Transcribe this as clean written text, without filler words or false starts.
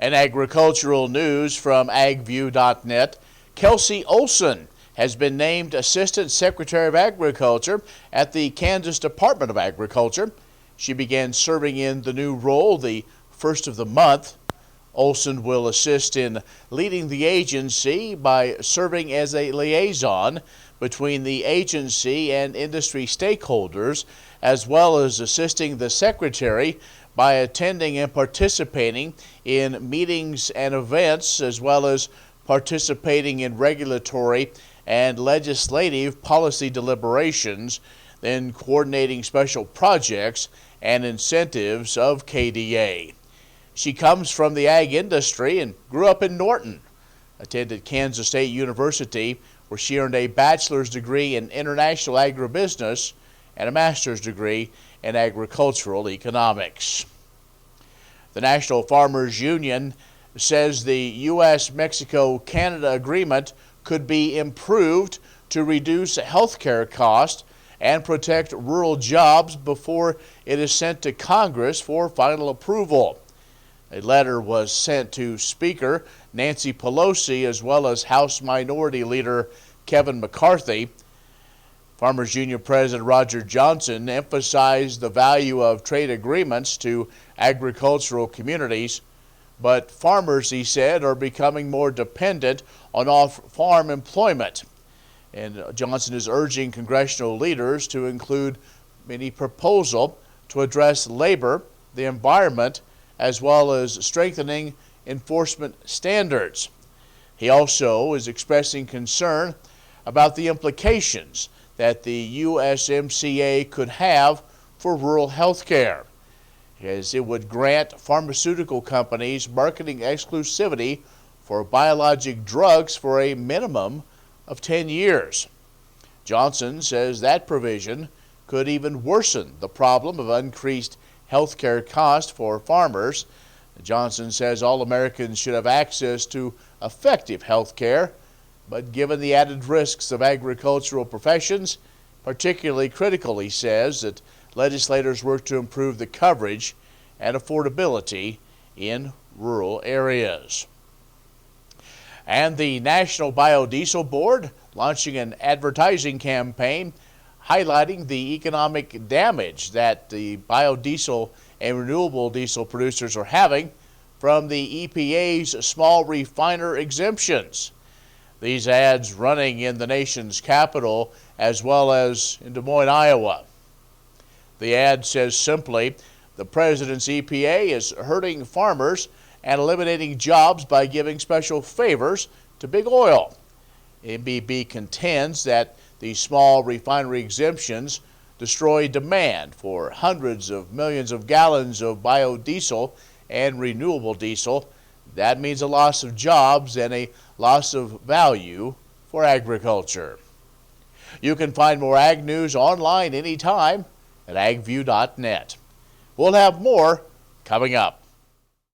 And agricultural news from agview.net. Kelsey Olson has been named Assistant Secretary of Agriculture at the Kansas Department of Agriculture. She began serving in the new role the first of the month. Olson will assist in leading the agency by serving as a liaison between the agency and industry stakeholders, as well as assisting the Secretary by attending and participating in meetings and events, as well as participating in regulatory and legislative policy deliberations, then coordinating special projects and incentives of KDA. She comes from the ag industry and grew up in Norton, attended Kansas State University, where she earned a bachelor's degree in international agribusiness and a master's degree in agricultural economics. The National Farmers Union says the U.S.-Mexico-Canada agreement could be improved to reduce health care costs and protect rural jobs before it is sent to Congress for final approval. A letter was sent to Speaker Nancy Pelosi as well as House Minority Leader Kevin McCarthy. Farmers Union President Roger Johnson emphasized the value of trade agreements to agricultural communities, but farmers, he said, are becoming more dependent on off-farm employment. And Johnson is urging congressional leaders to include any proposal to address labor, the environment, as well as strengthening enforcement standards. He also is expressing concern about the implications that the USMCA could have for rural health care, as it would grant pharmaceutical companies marketing exclusivity for biologic drugs for a minimum of 10 years. Johnson says that provision could even worsen the problem of increased health care costs for farmers. Johnson says all Americans should have access to effective health care, but given the added risks of agricultural professions, particularly critical, he says, that legislators work to improve the coverage and affordability in rural areas. And the National Biodiesel Board launching an advertising campaign highlighting the economic damage that the biodiesel and renewable diesel producers are having from the EPA's small refiner exemptions. These ads running in the nation's capital as well as in Des Moines, Iowa. The ad says simply, the president's EPA is hurting farmers and eliminating jobs by giving special favors to big oil. NBB contends that these small refinery exemptions destroy demand for hundreds of millions of gallons of biodiesel and renewable diesel. That means a loss of jobs and a loss of value for agriculture. You can find more ag news online anytime at agview.net. We'll have more coming up.